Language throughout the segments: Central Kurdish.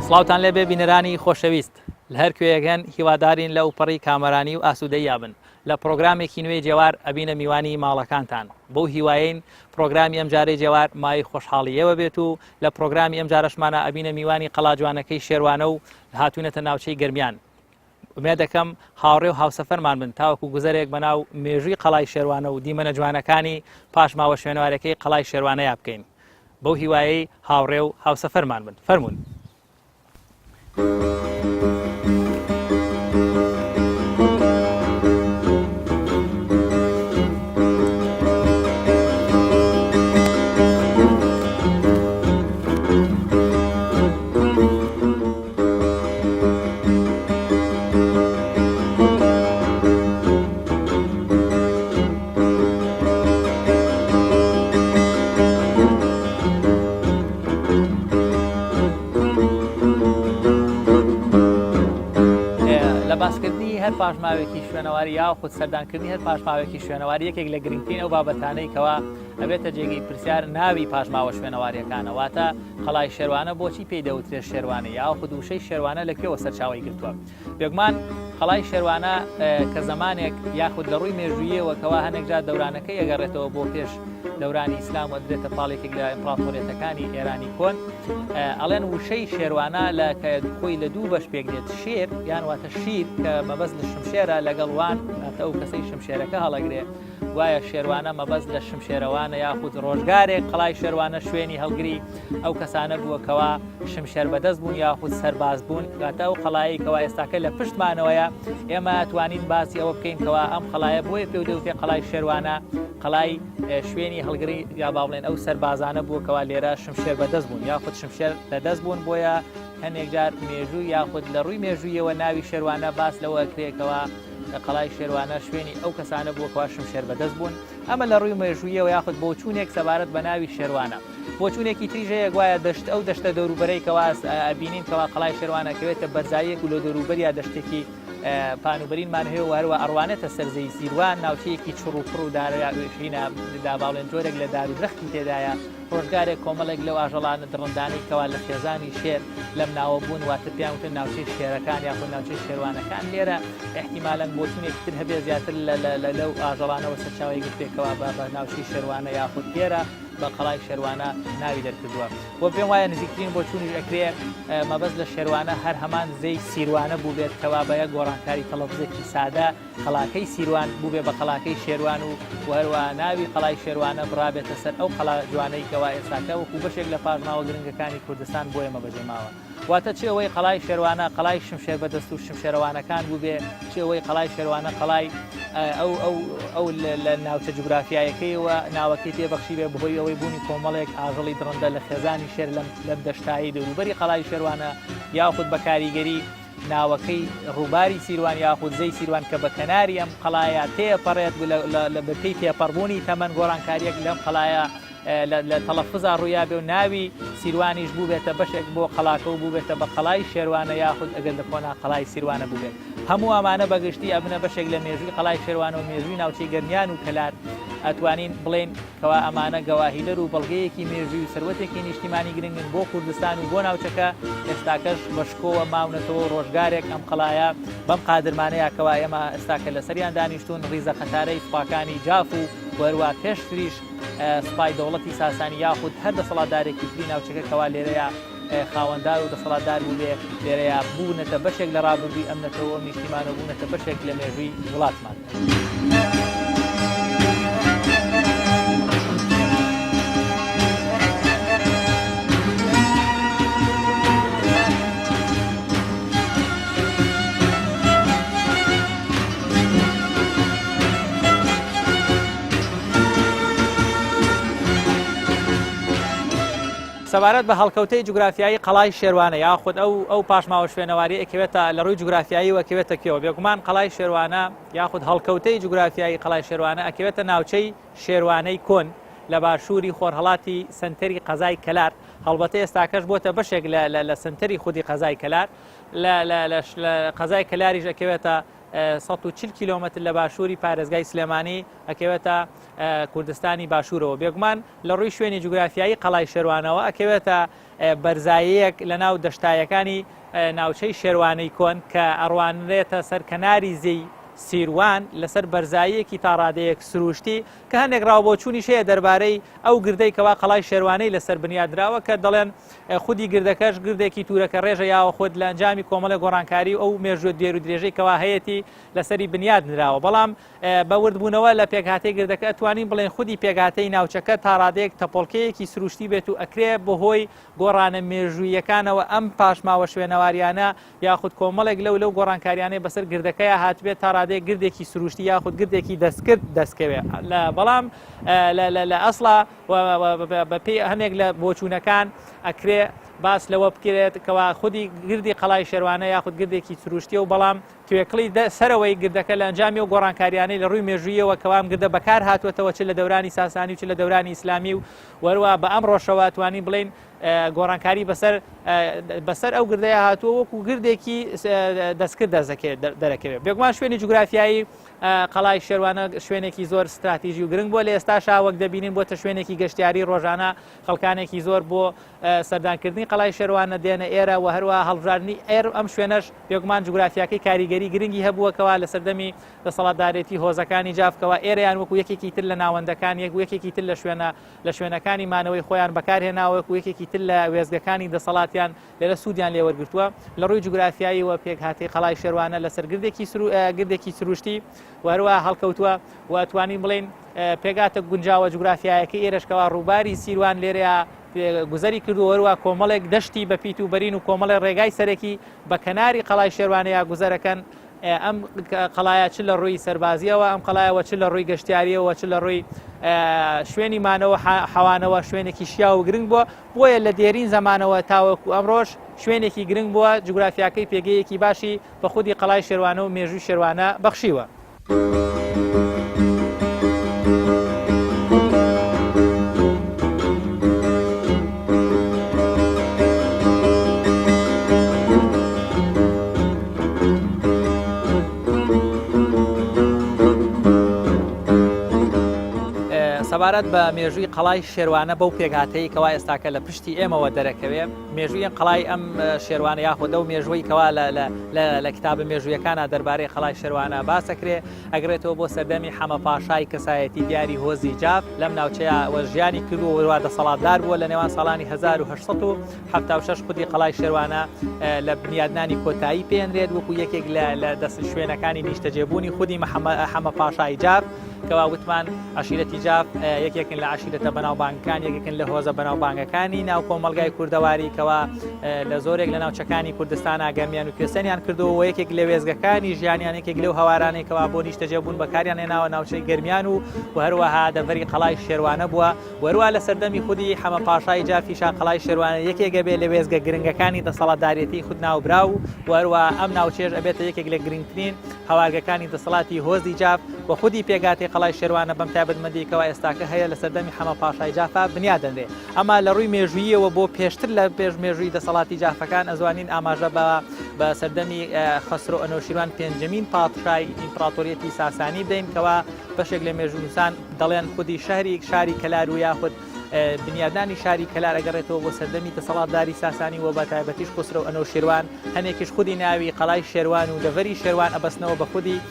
سڵاوتان لێبێ بینەرانی خۆشەویست لە هەر کوێیەکەن هیوادارین لە ئوپەڕی کامەرانی و ئاسوودەی یابن لە پرۆگرامێکی نوێی جێوار ئەبینە میوانی ماڵەکانتان بۆ هیوایین پرۆگرامی ئەم جارەی جێوار مای خۆشحاڵیەوە بێت و لە پرۆگرامی ئەم جارەشمانە ئەبینە میوانی قەڵاجوانەکەی شێروانە و هاتوونەتە ناوچەی گەرمیان. ئومێ دەکەم هاوڕێ و هاوسەفەرمان بن تاوەکو گوزەرێک بەناو مێژووی قەڵای شێروانە و دیمەنە جوانەکانی پاش ماوە شوێنەوارەکەی قەڵای شێروانەیە بکەین. بەو هیوایەی هاوڕێ و هاوسەفەرمان بن. فەرموون. باسکردنی هەر پاشماوێکی شوێنەواری یاخود سەردانکردنی هەر پاشماوێکی شوێنەواری یەکێک لە گرنگترین ئەو بابەتانەی کەوا ئەبێتە جێگەی پرسیار ناوی پاشماوە شوێنەواریەکانە واتە قەڵای شێروانە بۆچی پێی دەوترێت شێروانە یاخود وشەی شێروانە لەکوێوە سەرچاوی گرتووە. بێگومان قەڵای شێروانە کە زمانێک یاخود لە ڕووی مێژوویەوە کەوا هەنێک جار دەورانەکەی ئەگەڕێتەوە بۆ پێش دەورانی ئیسلام و درێتە پاڵێکێک لە ئیمپراتۆریەتەکانی ئێرانی کۆن ئەڵێن وشەی شێروانە لە کە خۆی لە دوو بەش پێک دێت شێر یان واتە شیر کە مەبەست لە شمشێرە لەگەڵ وان ئەتە ئەو کەسەی شمشێرەکە هەڵەگرێ وایە شێروانە مەبەست لە شمشێرەوانە یاخود ڕۆژگارێک قەڵای شێروانە شوێنی هەڵگری ئەو کەسانە بووەکەوە شمشێر بەدەست بوون یاخود سەرباز بوون کاتە ئەو قەڵایی کەوا ئێستاکە لە پشتمانەوەیە ئێمە توانین باسی ئەوە بکەینکەوە ئەم قەڵایە بۆیە پێ دەوتێ قەڵای شێروانە قەڵای شوێنی هەڵگری یا باڵێن ئەو سەربازانە بووکەوە لێرە شمشێر بەدەست بوون یاخود شمشێر لەدەست بوون بۆیە هەندێک جار مێژوو یاخود لە ڕووی مێژوویەوە ناوی شێروانە باس لەوە کرێکەوە لە قەڵای شێروانە شوێنی ئەو کەسانە بووکەوە شمشێر بەدەست بوون ئەمە لە ڕووی مێژوویەوە یاخود بۆچوونێک سەبارەت بە ناوی شێروانە. بۆچوونێکی تریژەیە گوایە دەشت ئەو دەشتە دەوروبەرەی کەوا ئەبینین کەوا قەڵای شێروانەکەوێتە بەرزاییەک و لە دەوروبەریە دەشتێکی پانوبەرینمان هەیە و هەروە ئەڕوانێتە سەرزەی سیروان ناوچەیەکی چڕوپڕ و دارەشینە داباڵێن جۆرێک لە دار و درەختی تێدایە ڕۆژگارێک کۆمەڵێک لەو ئاژەڵانە دڕندانەی کەوا لە خێزانی شێر لەم ناوە بوون واتە پیاوتن ناوچەی شێرەکان یاخود ناوچەی شێروانەکان لێرە احتیمالەن بۆچوونێکی تر هەبێ زیاتر لەو ئاژەڵانەوە سەرچاوی گرتێکەوە بە ناوچەی شێروانە یاخود لێرە بە قەڵای شێروانە ناوی دەرکردووە. بۆ پێم وایە نزیکترین بۆچوونیش ئەکرێ مەبەست لە شێروانە هەر هەمان زەی سیروانە بوو بێت کەوا بە یەک گۆڕانکاری تەلەفزێکی سادە قەڵاکەی سیروان بوو بێ بە قەڵاکەی شێروان و هەروە ناوی قەڵای شێروانە بڕابێتە سەر ئەو قەڵا جوانەی کەوا ئێستاکە وەکو بەشێک لە پاشماوە گرنگەکانی کوردستان بۆ ئێمە بەجێماوە. واتە چ ئەوەی قەڵای شێروانە قەڵای شمشێر بەدەست و شمشێرەوانەکان بوو بێ چ ئەوەی قەڵای شێروانە قەڵای ئەو لە ناوچە جوگرافیایەکەیەوە ناوەکەی تێبەخشی بێ بەهۆی ئەوەی بوونی کۆمەڵێک ئاژەڵی درڕندە لە خێزانی شێر لەم دەشتایی دەوروبەری قەڵای شێروانە یاخود بە کاریگەری ناوەکەی ڕووباری سیروان یاخود زەی سیروان کە بە کەناری ئەم قەڵایە تێپەڕێت لە بەپێی تێپەڕبوونی تەمەەن گۆڕانکاریەک لەم قەڵایە لە تەلەفزا ڕوویا بێ و ناوی سیروانیش بوو بێتە بەشێک بۆ قەڵاکە و بوو بێتە بە قەڵای شێروانە یاخود ئەگەر لە کۆنا قەڵای سیروانە بوو بێت. هەموو ئەمانە بەگشتی ئەبنە بەشێک لە مێژووی قەڵای شێروانە و مێژووی ناوچەی گەرمیان و کەلار ئەتوانین بڵێن کەوا ئەمانە گەواهیلەر و بەڵگەیەکی مێژووی و سەروەتێکی نیشتیمانی گرنگن بۆ کوردستان و بۆ ناوچەکە ئێستاکەش بەشکۆوە ماونەتەوە ڕۆژگارێک ئەم قەڵایە بەم قادرمانەیە کەوا ئێمە ئێستاکە لە سەریان دانیشتون ڕیزە قەتارەی سوپاکانی جاف و وەروە پێشتریش سوپای دەوڵەتی ساسانی یاخود هەر دەسەڵاتدارێکی تری ناوچەکە کەوا لێرەیە خاوەندار و دەسەڵاتدار بوو بێ لێرەیە بوونەتە بەشێک لە ڕابردووی ئەمنەتەوە نیشتیمانە بوونەتە بەشێک لە مێژووی وڵاتمان. سەبارەت بە هەڵکەوتەی جوگرافیایی قەڵای شێروانە یاخود ئەو پاشماوە شوێنەواری ئەکەوێتە لە ڕووی جوگرافیایی وەکەوێتە کێوە بێگومان قەڵای شێروانە یاخود هەڵکەوتەی جوگرافیایی قەڵای شێروانە ئەکەوێتە ناوچەی شێروانەی کۆن لە باشووری خۆرهەڵاتی سنتەری قەزای کەلار هەڵبەتە ئێستاکەش بۆتە بەشێک لە سنتەری خودی قەزای کەلار لە قەزای کەلاریش ئەکەوێتە 140 کیلومتر لە باشووری پارێزگای سلێمانی ئەکەوێتە کوردستانی باشوورەوە بێگومان لە ڕووی شوێنی جوگرافیایی قەڵای شێروانەوە ئەکەوێتە بەرزاییەک لە ناو دەشتایەکانی ناوچەی شێوانەی کۆن کە ئەڕوانرێتە سەر کەناری زەی سیروان لەسەر بەرزاییەکی تا ڕادەیەک سروشتی کە هەندێک ڕاوبۆچوونی شەیە دەربارەی ئەو گردەی کەوا قەڵای شێوانەی لەسەر بنیادراوە کە دەڵێن خودی گردەکەش گردێکی تورەکە ڕێژە یاوە خۆت لە ئەنجامی کۆمەڵە گۆڕانکاری ئەو مێژوە دێر و درێژەی کەوا هەیەی لەسەری بنیاد نراوە بەڵام بەوردبوونەوە لە پێکهاتەی گردەکە ئەتوانین بڵێن خودی پێکهاتەی ناوچەکە تا ڕادەیەک تەپۆڵکەیەکی سروشتی بێت و ئەکرێ بەهۆی گۆڕانە مێژوویەکانەوە ئەم پاشماوە شوێنەواریانە یاخود کۆمەڵێک لەو گۆڕانکاریانەی بەسەر گردەکەیە هاتبێت تا ڕادەیەک گردێکی سروشتی یاخود گردێکی دەستکرد دەستکەوێت بەڵام لە ئەسڵا بەپێی هەندێک لە بۆچوونەکان ئەکرێ باس لەوە بکرێت کەوا خودی گردی قەڵای شێوانە یاخود گردێکی سروشتیە و بەڵام توێکڵی سەرەوەی گردەکە لە ئەنجامی و گۆڕانکاریانەی لە ڕووی مێژوویەوە کەوام گردە بەکار هاتوێتەوە چ لە دەورانی ساسانی و چ لە دەورانی ئیسلامی و وەروە بە ئەم ڕۆژەوە توانین بڵێن گۆڕانکاری بەسەر ئەو گردەیە هاتووە وەکو گردێکی دەستکرد دەرەکەوێت بێگومان شوێنی جوگرافیایی قەڵای شێوانە شوێنێکی زۆر استراتیژی و گرنگ بۆ لە ئێستاشا وەک دەبینین بۆتە شوێنێکی گەشتیاری ڕۆژانە خەڵکانێکی زۆر بۆ سەردانکردنی قەڵای شێوانە دێنە ئێرە و هەروە هەڵبژاردننی ئێر ئەم شوێنەش بێگومان جوگرافیاکەی کاریگەری گرنگی هەبووەکەوە لە سەردەمی دەسەڵاتدارێتی هۆزەکانی جافکەوە ئێرەیان وەکو یەکێکی تر لە ناوەندەکان یەکێکی تر لە شوێنەکانی مانەوەی خۆیان بەکارهێناوەکو یەکێکی تر لە وێزگەکانی دەسەڵاتیان لێرە سوودیان لێوەرگرتووە لە ڕووی جوگرافیاییەوە پێک هاتی قەڵای شێوانە لەسەر گردێکی سروشتی وەروە هەڵکەوتووە و ئەتوانین بڵێن پێگاتە گونجاوە جوگرافیایەکەی ئێرشکەوە ڕووباری سیروان لێرەیە گوزەری کردو وەروە کۆمەڵێک دەشتی بەپیت و بەرین و کۆمەڵی ڕێگای سەرەکی بە کەناری قەڵای شێوانەیە گوزەرەکەن ئەم قەڵایە چ لە ڕووی سەربازیەوە ئەم قەڵایەوە چ لە ڕووی گەشتیاریەوە چ لە ڕووی شوێنی مانەوە حەوانەوە شوێنێکی شیا و گرنگ بووە بۆیە لە دێرین زمانەوە تاوەکو ئەمڕۆژ شوێنێکی گرنگ بووە جوگرافیاکەی پێگەیەکی باشی بە خودی قەڵای شێوانە و مێژووی شێوانە بەخشیوە. سەبارەت بە مێژووی قەڵای شێوانە بەو پێکهاتەی کەوا ئێستاکە لە پشتی ئێمەوە دەرەکەوێت مێژووی قەڵای ئەم شێوانە یاخۆدە و مێژووی کەوا لە کتابە مێژوویەکانە دەربارەی قەڵای شێوانە باسەکرێ ئەگرێتەوە بۆ سەردەمی حەمە پاشای کەسایەتی دیاری هۆزی جاف لەم ناوچەیە وەژیانی کردو وەروە دەسەڵاتدار بووە لە نێوان ساڵانی 1876 خودی قەڵای شێوانە لە بنیادنانی کۆتایی پێێنرێت وەکو یەکێک لە دەست شوێنەکانی نیشتەجێبوونی خودی حەمە پاشای جاف کەوا وتمان عشیرەتی جاف یەکێکن لە عشیرەتە بەناوبانگەکان یەکێکن لە هۆزە بەناوبانگەکانی ناو کۆمەلگای کوردەواری کەوا لە زۆرێک لە ناوچەکانی کوردستان ئاگەمیان و کوێستانیان کردەوە و یەکێک لە وێزگەکانی ژیانیان یەکێک لەو هەوارانێکەوە بۆ نیشتەجێبوون بەکاریان هێناوە ناوچەی گەرمیان و هەروەها دەڤەری قەڵای شێوانە بووە وەروە لە سەردەمی خودی حەمە پاشای جافیشا قەڵای شێوانە یەکێکە بێت لە وێزگە گرنگەکانی دەسەڵاتدارێتی خود ناوبرا و وەروە ئەم ناوچێژ ئەبێتە یەکێک لە گرنگترین هەوارگەکانی دەسەڵاتی هۆزی جاف بە خودی پێگاتی قەڵای شێوانە بەم تایبەتمەندیکەوە ئێستاکە هەیە لە سەردەمی حەمە پاشای جافا بنیادەنرێ ئەما لە ڕووی مێژوویەوە بۆ پێشتر لە پێش مێژووی دەسەڵاتی جافەکان ئەزوانین ئاماژە بە سەردەمی خەسرۆ ئەنوشیروان پێنجەمین پادشای ئیمپراتۆریەتی ساسانی بدەین کەوا بەشێک لە مێژوونووسان دەڵێن خودی شاری کەلار و یاخود بنیادانی شاری کەلار ئەگەڕێتەوە بۆ سەردەمی دەسەڵاتداری ساسانی و بە تایبەتیش خسرۆ ئەنوشیروان هەنێکیش خودی ناوی قەڵای شێوان و دەڤەری شێوان ئەبەستنەوە بە خودی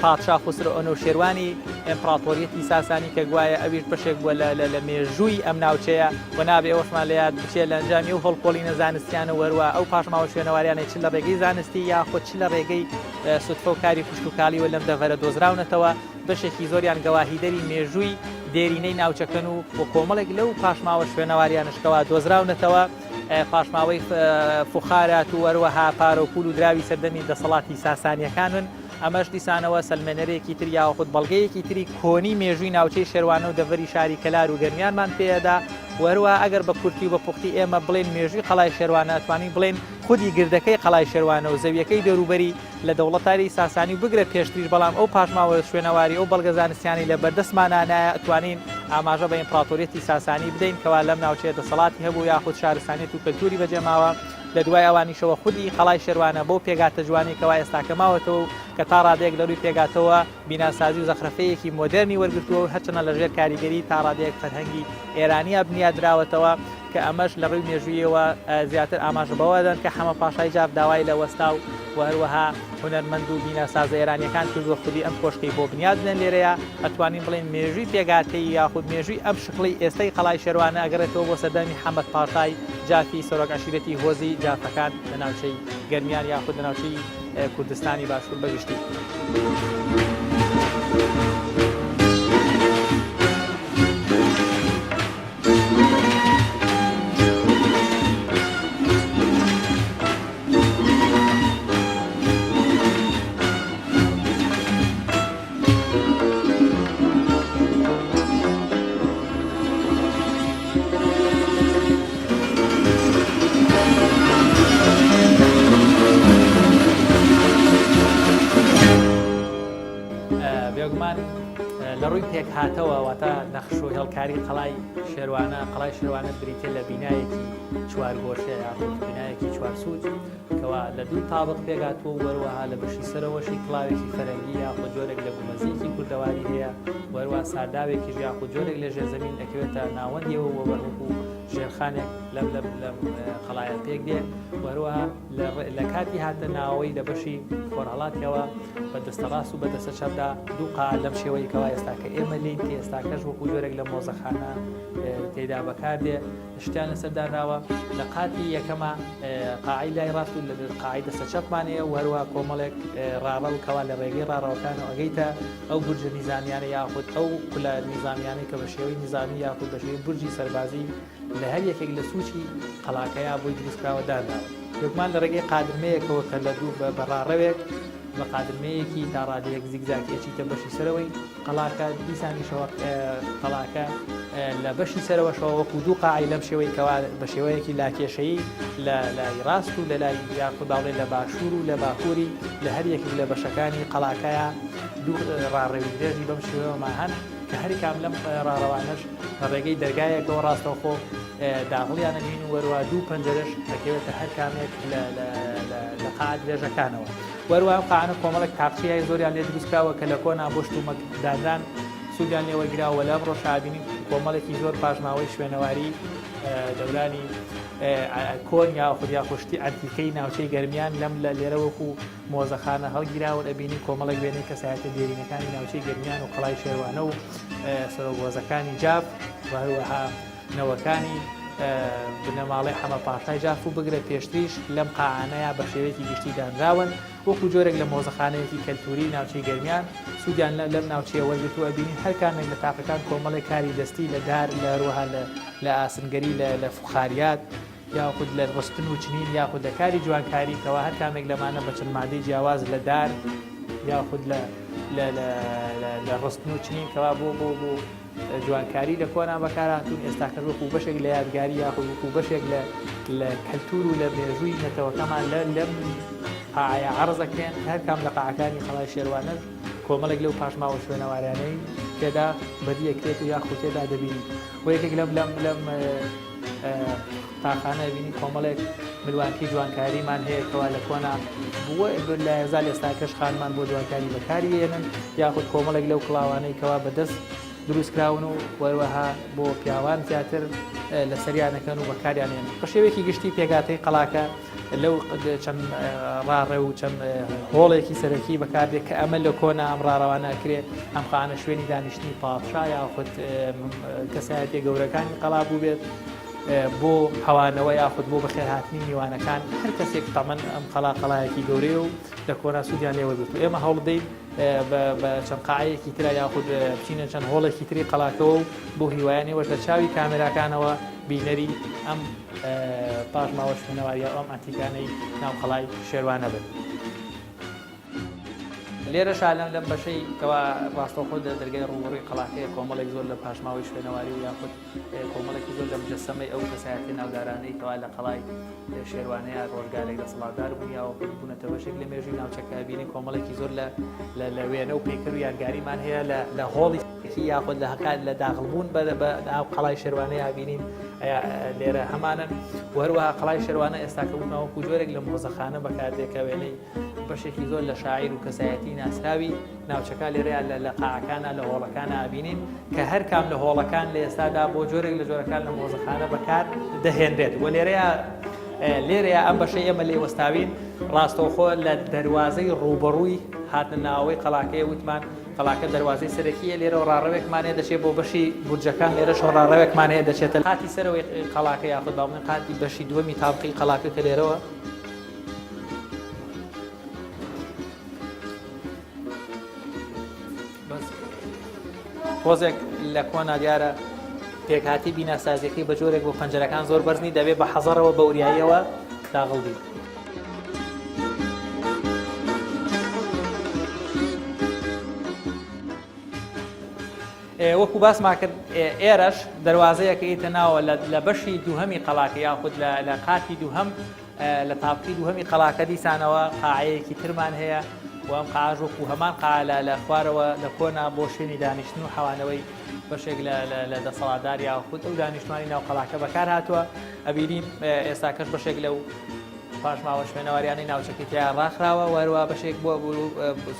پادشا خسرۆ ئەنوشیروانی ئیمپراتۆریەتی ساسانی کە گوایە ئەویش بەشێک بووە لە مێژووی ئەم ناوچەیە و نابێ ئەوەشمان لە یاد بچێت لە ئەنجامی و هەڵکۆڵینە زانستیانە وەروە ئەو پاشماوە شوێنەواریانەی چ لە ڕێگەی زانستی یاخۆ چ لە ڕێگەی سوتفە و کاری خوشکوکاڵی و لەم دەڤەرە دۆزراونەتەوە بەشێکی زۆریان گەواهیدەری مێژووی دێرینەی ناوچەکەن و بۆ کۆمەڵێک لەو پاشماوە شوێنەواریانشکەوە دۆزراونەتەوە پاشماوەی فوخارات و وەروەها پارۆپول و دراوی سەردەمی دەسەڵاتی ساسانیەکانن ئەمەش دیسانەوە سەلمێنەرێکی تر یاخود بەڵگەیەکی تری کۆنی مێژووی ناوچەی شێوانە و دەڤەری شاری کەلار و گەرمیانمان پێدا وەروە ئەگەر بە کورتی و بە پوختی ئێمە بڵێن مێژووی قەڵای شێوانە ئەتوانین بڵێن خودی گردەکەی قەڵای شێوانە و زەویەکەی دەوروبەری لە دەوڵەتاری ساسانی بگرێت پێشتریش بەڵام ئەو پاشماوە شوێنەواری ئەو بەڵگە زانستیانی لە بەردەستمانانایە ئەتوانین ئاماژە بە ئیمپراتۆریەتی ساسانی بدەین کەوا لەم ناوچەیە دەسەڵاتی هەبوو یاخود شارستانیەت و کەلتوری بەجێماوە لە دوای ئەوانیشەوە خودی قەڵای شێوانە بۆ پێگاتە جوانی کەوا ئێستاکە ماوەتەوە کە تا ڕادەیەک لەروی پێگاتەوە بیناسازی و زەخرەفەیەکی مۆدرنی وەرگرتووە هەرچەنە لەژێر کاریگەری تا ڕادەیەک فەرهەنگی ئێرانیە بنیادراوەتەوە کە ئەمەش لە ڕووی مێژوویەوە زیاتر ئاماژ بەوەدەن کە هەمە پاشای جاف داوای لە وەستا و هەروەها هونەرمەند و بینەسازە ئێرانیەکان کردووە خودی ئەم کۆشکەی بۆ بنیاد بدەن لێرەیە ئەتوانین بڵێن مێژووی پێگاتەی یاخود مێژووی ئەم شکڵی ئێستای قەڵای شێروانە ئەگەڕێتەوە بۆ سەردەمی حەمەد پاشای جافی سەرۆک عەشیرەتی هۆزی جافەکان لە ناوچەی گەرمیان یاخود لە ناوچەی کوردستانی باشوور بەگشتی. بێگومان لە ڕووی پێک هاتەوە واتە نەخش و هێڵکاری قەڵای شێروانە بریتێ لە بینایەکی چوارگۆشەیە یاخود بینایەکی چوارسوود کەوا لە دوو تابق پێگاتووە وەروەها لە بەشی سەرەوەشی کڵاوێکی فەرەنگی یاخود جۆرێک لە بوومەزیکی کوردەواری هەیە وەروە سارداوێکیش یاخود جۆرێک لە ژێرزەمین دەکەوێتە ناوەندیەوە وەبەرهەکوو ژێرخانێک لەم قەڵایە پێک دێ وەروەها لە کاتی هاتە ناوەوەی لە بەشی خۆرهەڵاتیەوە بە دەستە ڕاست و بە دەستە چەپدا دوو قاع لەم شێوەی کەوا ئێستاکە ئێمە لێی ئێستاکەش وەکو جۆرێک لە مۆزەخانە تێدا بەکاردێ شتیان لەسەردانراوە لە قاتی یەکەمە قاعی لای ڕاست و لە قاعی دەستە چەپمانەیە و هەروە کۆمەڵێک ڕاڕەڵ کەوا لە ڕێگەی ڕاڕەوەکانەوە ئەگەیتە ئەو بورجە نیزامیانە یاخود ئەو کولە نیزامیانەی کە بە شێوەی نیزامی یاخود بە شێوەی بورجی سەربازی لە هەر یەکێک لە سوچی قەڵاکەیە بۆی دروستکراوە دانراوە. یەکمان لە ڕێگەی قادرمەیەکەوە کە لە دوو بە ڕاڕەوێک بە قادرمەیەکی تاڕادەیەک زیگزاکێکی تە بەشی سەرەوەی قەڵاکە دیسانیشەوە قەڵاکە لە بەشی سەرەوەشەوە وەکو دوو قاعی لەم شێوەی کەوا بە شێوەیەکی لاکێشەیی لە لای ڕاست و لە لای یاخود باڵێ لە باشوور و لە باکووری لە هەر یەکێک لە بەشەکانی قەڵاکەیە دوو ڕاڕێوی درێژی بەم شێوەیەوە هەن کە هەر کام لەم ڕاڕەوانەش ڕێگەی دەرگایەکەوە ڕاستەوخۆ داغڵیانە بین و وەروە دوو پەنجەرەش دەکەوێتە هەر کامێک لە قاعات درێژەکانەوە. وەروە ئەم قاعانە کۆمەڵێک تاقچیای زۆریان لێ دروستکراوە کە لە کۆنا بۆ شتومەکدانران سوودیان لێوە گراوە لە ئەمڕۆ شابینی کۆمەڵێکی زۆر پاشماوەی شوێنەواری دەورانی کۆن یاخود یاخشتی ئەنتیکەی ناوچەی گەرمیان لەم لە لێرەوەکو مۆزەخانە هەڵگیراوە دەبینی کۆمەڵێک وێنەی کەسایەتە دێرینەکانی ناوچەی گەرمیان و قەڵای شێروانە و سەرۆگۆزەکانی جاف و هەروەها نەوەکانی بنەماڵی حەمە پاشای جاف و بگرە پێشتریش لەم قاعانەیە بە شێوەیەکی گشتی دانراون وەکو جۆرێک لە مۆزەخانەیەکی کەلتوری ناوچەی گەرمیان سوودیان لەم ناوچەیە وەرگرت و ئەبینین هەر کامێک لە تاقەکان کۆمەڵی کاری دەستی لە دار لە ڕووها لە ئاسنگەری لە فوخاریات یاخود لە ڕستن و چنین یاخود لە کاری جوانکاری کەوا هەر کامێک لەمانە بە چەند مادەی جیاواز لە دار یاخود لە ڕستن و چنین کەوا بۆ جوانکاری لە کۆنا بەکارهاتوون ئێستاکە وەکو بەشێک لە یادگاری یاخود وەکو بەشێک لە کەلتور و لە مێژووی نەتەوەکەمان لەم قاعەیە عەرزەکرێن هەر کام لە قاعەکانی قەڵای شێروانە کۆمەڵێک لەو پاشماوە شوێنەوارانەی تێدا بەدیەکرێت و یاخود تێدا دەبینی و یەکێک لەم تاقانە بینی کۆمەڵێک مروانکی جوانکاریمان هەیە کەوا لە کۆنا بووە لە هێزار ئێستاکەش خانمان بۆ جوانکاری بەکاری هێنن یاخود کۆمەڵێک لەو کڵاوانەی کەوا بەدەست دروستکراون و وەروەها بۆ پیاوان زیاتر لە سەریانەکەن و بەکاریانێن بە شێوەیەکی گشتی پێگاتەی قەڵاکە لەو چەند ڕاڕێ و چەند هۆڵێکی سەرەکی بەکاردێک کە ئەمە لە کۆنا ئەم ڕاڕەوانە ئەکرێت ئەم قاعانە شوێنی دانیشتنی پادشا یاخود کەسایەتی گەورەکانی قەڵا بوو بێت بۆ هەوانەوە یاخود بۆ بەخێرهاتنی میوانەکان هەر کەسێک تەمەن ئەم قەڵاقەڵایەکی گەورەیە و لە کۆنا سوودیان لێوە بێت و ئێمە هەوڵ بدەین بە چەند قاعەیەکی ترە یاخود بچینە چەند هۆڵێکی تری قەڵاکەوە و بۆ هیوایانی وەرتە چاوی کامێراکانەوە بینەری ئەم پاشماوە شوێنەواریە ئەم ئەنتیکانەی ناو قەڵای شێروانە بن. لێرەشا لەم بەشەی کەوا ڕاستەوخۆ دەرگای ڕووڕووی قەڵاکەیە کۆمەڵێک زۆر لە پاشماوەی شوێنەواری و یاخود کۆمەڵێکی زۆر لە مجەسەمەی ئەو کەسایەتی ناودارانەی کەوا لە قەڵای شێروانەیە ڕۆژگارێک دەسەڵاتدار بوونیەوە بوونەتە بەشێک لە مێژووی ناوچەکە بینی کۆمەڵێکی زۆر لە وێنە و پێکەر و یارگاریمان هەیە لە هۆڵی یاخود لە هەکات لە داخڵبوون بە ناو قەڵای شێروانەیە بینین لێرە هەمانن وەروەها قەڵای شێروانە ئێستاکە بوونەوەکو جۆرێک لە مۆزەخانە بەکاردێکە وێنەی بەشێکی زۆر لە شاعیر و کەسایەتی ناسراوی ناوچەکە لێرەیە لە قاعەکانە لە هۆڵەکانە ئابینین کە هەر کام لە هۆڵەکان لە ئێستادا بۆ جۆرێک لە جۆرەکان لە مۆزەخانە بەکار دەهێنرێت و لێرەیە ئەم بەشەی ئێمە لێ وەستاوین ڕاستەوخۆ لە دەواازەی ڕوبەڕووی هاتنە ناوەوەی قەڵاکەیە وتمان قەڵاکە دەواازەی سەرەکیە لێرە و ڕاڕەوێکمانەیە دەچێت بۆ بەشی بورجەکان لێرەش ڕاڕەوێکمانەیە دەچێتە قاتی سەرەوەی قەڵاکە یاخود باڵێن قاتی بەشی دووەمی تابقی قەڵاکە کە لێرەوە پۆزێک لە کۆنا دیارە پێکهاتی بیناسازیەکەی بە جۆرێک بۆ پەنجەرەکان زۆر بەرزنی دەبێت بە حەزەرەوە بە وریاییەوە داغڵبی. وەکو باسمان کرد ئێرەش دەواازەیەکەیتە ناوە لە بەشی دووهەمی قەڵاکە یاخود لە قاتی دووهەم لە تاپقی دووهەمی قەڵاکە دیسانەوە قاعەیەکی ترمان هەیە و ئەم قاعەش وەکو هەمان قاعە لە خوارەوە لە کۆنا بۆ شوێنی دانیشتن و حەوانەوەی بەشێک لە دەسەڵاتدار یاخود ئەو دانیشتوانی ناو قەڵاکە بەکار هاتووە ئەبینین ئێستاکەش بەشێک لەو پاشماوە شوێنەوەریانی ناوچەکەی تیان ڕاخراوە وەروە بەشێک بۆ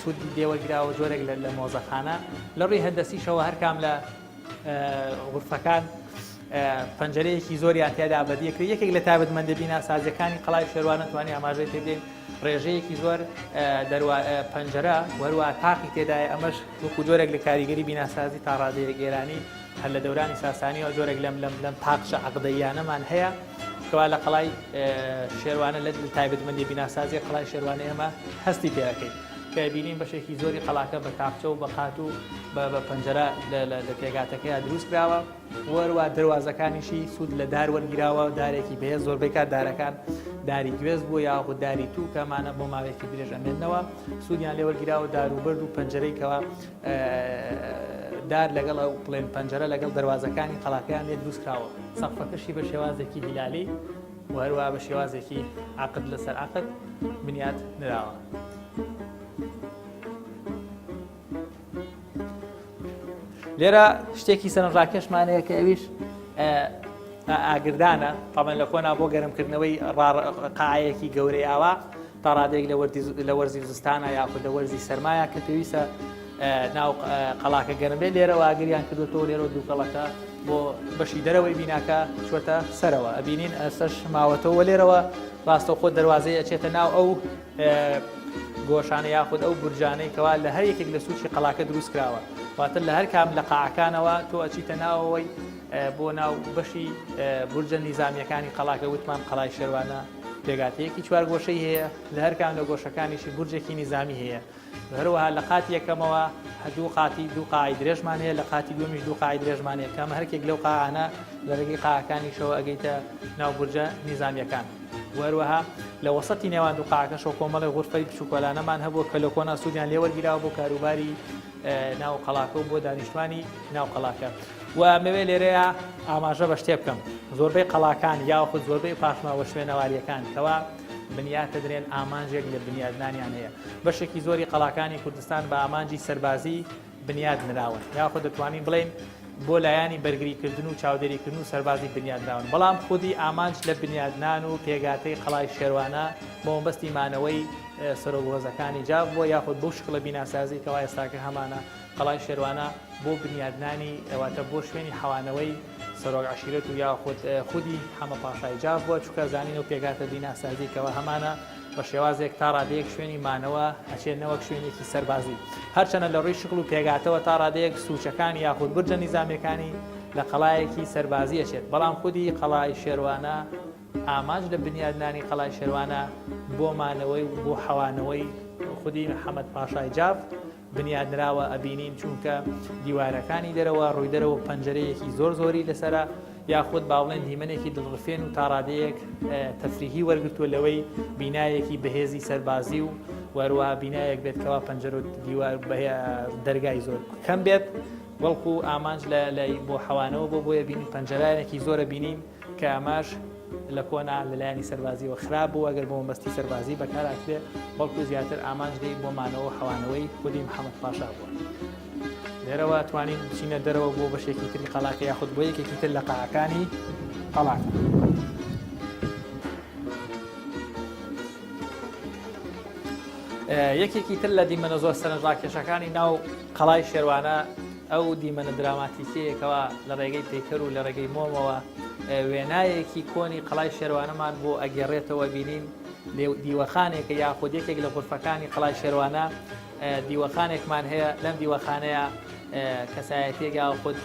سوودی دێوەگراوە جۆرێک لە مۆزەخانە لە ڕووی هەندەسیشەوە هەرکام لە غورفەکان پەنجەرەیەکی زۆریان تیادا بەدیەکرێت یەکێک لە تایبەتمەندە بیناسازیەکانی قەڵای شێروانە توانی ئاماژەی پێ بدەین ڕێژەیەکی زۆر پەنجەرە وەروە تاقی تێدایە ئەمەش وەکو جۆرێک لە کاریگەری بیناسازی تا ڕادەیە گێرانی هەر لە دەورانی ساسانیەوە جۆرێک لەم تاقشە عەقدەییانەمان هەیە کەوا لە قەڵای شێروانە لە تایبەتمەندی بیناسازی قەڵای شێروانە ئێمە هەستی پێەکەین کە بینین بەشێکی زۆری قەڵاکە بە تاقچە و بە قات و بە پەنجەرە لە پێگاتەکەیە دروست کراوە وەروە دەواازەکانیشی سوود لە دار وەرگیراوە دارێکی بەهێز زۆربەی کات دارەکان داری گوێز بوو یاخود داری تو کەمانە بۆ ماوەیەکی درێژ ئەمێننەوە سوودیان لێ وەرگیراوە داروبەرد و پەنجەرەی کەوا دار لەگەڵ ئەو پڵێن پەنجەرە لەگەڵ دەواازەکانی قەڵاکەیان لێ دروست کراوە سەقفەکەشی بە شێوازێکی هیلالی و هەروە بە شێوازێکی عەقد لەسەر عەقد بنیات نراوە. لێرە شتێکی سەرنجڕاکێشمانەیە کە ئەویش ئاگردانە تاڵێن لە کۆنا بۆ گەرمکردنەوەی قاعەیەکی گەورەی ئاوا تا ڕادێک لە وەرزی زستانە یاخود لە وەرزی سەرمایە کە پێویستە ناو قەڵاکە گەرم بێت لێرەوە ئاگریان کردوەوە لێرە دووکەڵەکە بۆ بەشی دەرەوەی بیناکە چۆتە سەرەوە ئەبینین ئەسەش ماوەتەوە لێرەوە ڕاستەوخۆ دەواازەیە ئەچێتە ناو ئەو گۆشانە یاخود ئەو بورجانەی کەوا لە هەر یەکێک لە سوچی قەڵاکە دروست کراوە واتە لە هەر کام لە قاعەکانەوە تۆ ئەچیتە ناوەوەی بۆ ناو بەشی بورجە نیزامیەکانی قەڵاکە وتمان قەڵای شێروانە پێگاتەیەکی چوار گۆشەی هەیە لە هەر کام لە گۆشەکانیشی بورجێکی نیزامی هەیە هەروەها لە قاتی یەکەمەوە دوو قاعی درێژمان هەیە لە قاتی دووەمیش دوو قاعی درێژمان هەیە کەمە هەرکێک لەو قاعانە لە ڕێگەی قاعەکانیشەوە ئەگەیتە ناو بورجە نیزامیەکان وەروەها لە وەسەتی نێوان دوو قاعەکەشەوە کۆمەڵی غورفەی بچووکۆلانەمان هەبووە کە لە کۆنا سوودیان لێ وەرگیراوە بۆ کاروباری ناو قەڵاکە و بۆ دانیشتوانی ناو قەڵاکە و مەوێ لێرەیە ئاماژە بە شتێ بکەم زۆربەی قەڵاکان یاخود زۆربەی پاشماوە شوێنەواریەکان کەوا بنیاتە درێن ئامانجێک لە بنیادنانیان هەیە بەشێکی زۆری قەڵاکانی کوردستان بە ئامانجی سەربازی بنیاد نراون یاخود دەتوانین بڵێن بۆ لایانی بەرگریکردن و چاودێریکردن و سەربازی بنیادنراون بەڵام خودی ئامانج لە بنیادنان و پێگاتەی قەڵای شێروانە بۆ مەبەستی مانەوەی سەرۆگۆزەکانی جاف بۆ یاخود بۆ شکڵە بیناسازی کەوا ئێستاکە هەمانە قەڵای شێروانە بۆ بنیادنانی ئەواتە بۆ شوێنی حەوانەوەی سەرۆک عەشیرەت و یاخود خودی هەمە پاشای جاف بۆ چووکە زانین و پێگاتە بیناسازی کەوا هەمانە بە شێوازێک تا ڕادەیەک شوێنی مانەوە ئەچێنەوەک شوێنێکی سەربازی هەرچەنە لە ڕووی شکڵ و پێگاتەوە تا ڕادەیەک سوچەکان یاخود بورجە نیزامیەکانی لە قەڵایەکی سەربازی ئەچێت بەڵام خودی قەڵای شێروانە ئاماژ لە بنیادنانی قەڵای شێروانە بۆ مانەوەی بۆ حەوانەوەی خودی محەممەد پاشای جاف بنیادنراوە ئەبینین چونکە دیوارەکانی دەرەوە ڕووی دەرەوە پەنجەرەیەکی زۆری لەسرە یاخود باڵێن دیمەنێکی دڵڕفێن و تا ڕادەیەک تەفریحی وەرگرتووە لەوەی بینایەکی بەهێزی سەربازی و وەروە بینایەک بێتکەوە پەنجەر و دیوار دەرگای زۆر کەم بێت وەڵکو ئامانج بۆ حەوانەوە بۆیە بینین پەنجەرانێکی زۆرە بینین کە ئاماژ لە کۆنا لەلایانی سەربازیەوە خراپ بوو ئەگەر بۆ مەبەستی سەربازی بەکارهاتێ بەڵکو زیاتر ئامانج دەی بۆ مانەوە حەوانەوەی خودی محەممەد پاشا بووە لێرەوە توانین بچینە دەرەوە بۆ بەشێکی تری قەڵاکە یاخود بۆ یەکێکی تر لە قاعەکانی قەڵاکە یەکێکی تر لە دیمەنە زۆر سەرنجڕاکێشەکانی ناو قەڵای شێروانە ئەو دیمەنە دراماتیکەیەکەوە لە ڕێگەی پێکەر و لە ڕێگەی مۆمەوە وێنایەکی کۆنی قەڵای شێروانەمان بۆ ئەگەڕێتەوە بینین دیوەخانێکە یاخود یەکێک لە غورفەکانی قەڵای شێروانە دیوەخانێکمان هەیە لەم دیوەخانەیە کەسایەتێک یا خود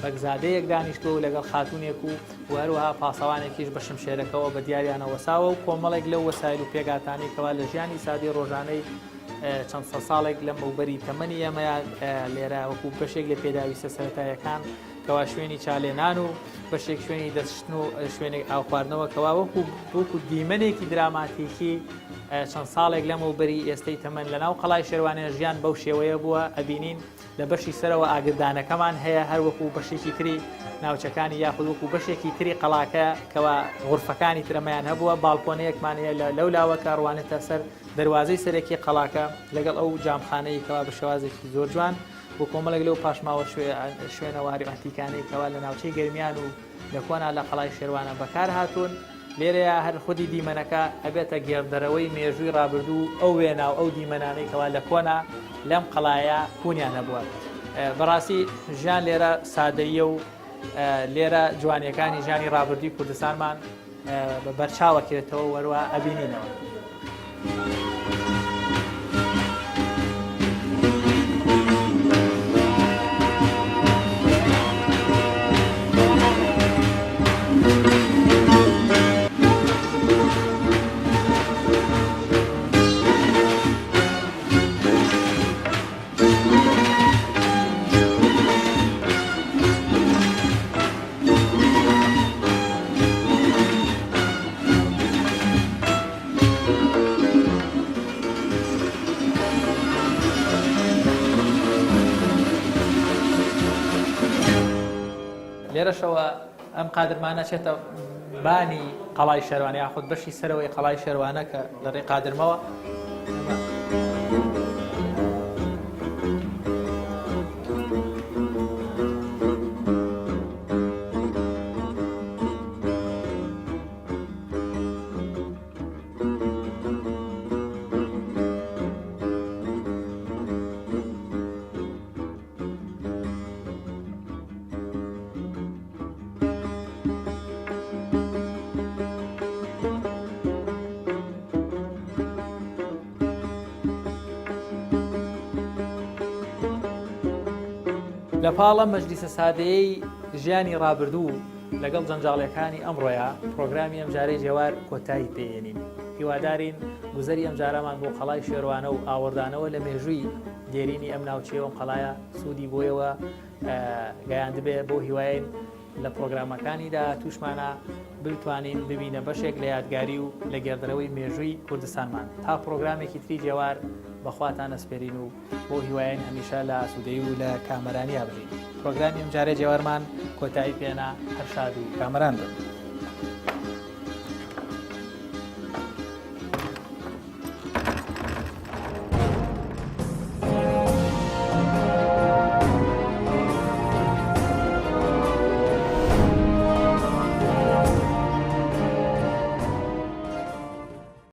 بەگزادەیەک دانیشتووە و لەگەڵ خاتونێک و هەروەها پاسەوانێکیش بە شمشێرەکەەوە بە دیاریانەوەساوە و کۆمەڵێک لەو وەسایل و پێگاتانێکەوە لە ژیانی سادی ڕۆژانەی چەند سە ساڵێک لەم بەوبەری تەمەنی ئەمەیان لێرە وەکو بەشێک لە پێداویستە سەرەتایەکان کەوا شوێنی چالێنان و بەشێک شوێنی دەستشتن و شوێنێک ئاوخواردنەوە کەوا وەکو دیمەنێکی دراماتیکی چەند ساڵێک لەم بەوبەری ئێستەی تەمەن لە ناو قەڵای شێروانە ژیان بەو شێوەیە بووە ئەبینین لە بەشی سەرەوە ئاگردانەکەمان هەیە هەر وەکو بەشێکی تری ناوچەکانی یاخود وەکو بەشێکی تری قەڵاکە کەوا غورفەکانی ترەمەیان هەبووە باڵکۆنەیەکمان هەیە لەو لاوەکە ڕوانێتە سەر دەواازەی سەرەکی قەڵاکە لەگەڵ ئەو جامخانەی کەوا بە شێوازێکی زۆر جوان بۆ کۆمەڵێک لەو پاشماوە شوێنەواری ئەتیکانەی کەوا لە ناوچەی گەرمیان و لە کۆنا لە قەڵای شێروانە بەکار هاتوون لێرەیە هەر خودی دیمەنەکە ئەبێتە گێڕدەرەوەی مێژووی ڕابردوو ئەو وێنا و ئەو دیمەنانەی کەوا لە کۆنا لەم قەڵایە کونیان هەبووە بەڕاستی ژیان لێرە سادەیە و لێرە جوانیەکانی ژیانی ڕابردووی کوردستانمان بەرچاوەکرێتەوە وەروە ئەبینینەوە. لێرەشەوە ئەم قادرمانە چێتە بانی قەڵای شێروانە یاخود بەشی سەرەوەی قەڵای شێروانە کە لە ڕێی قادرمەوە لە پاڵە مەجلیسە سادەیەی ژیانی ڕابردوو لەگەڵ جەنجاڵیەکانی ئەمڕۆیە پرۆگرامی ئەم جارەی جێوار کۆتایی پێێنین هیوادارین گوزەری ئەم جارەمان بۆ قەڵای شێروانە و ئاوەردانەوە لە مێژووی دێرینی ئەم ناوچەیەوەم قەڵایە سوودی بۆیەوە گەیاندبێ بۆ هیواین لە پرۆگرامەکانیدا توشمانە بتوانین ببینە بەشێک لە یادگاری و لە گێردەرەوەی مێژووی کوردستانمان تا پرۆگرامێکی تری جێوار بەخواتان ئەسپێرین و بۆ هیواین هەمیشە لە ئاسوودەی و لە کامەرانی ئابژین پرۆگرامی ئەم جارێ جێوارمان کۆتایی پێنا هەر شاد و کامەران بن.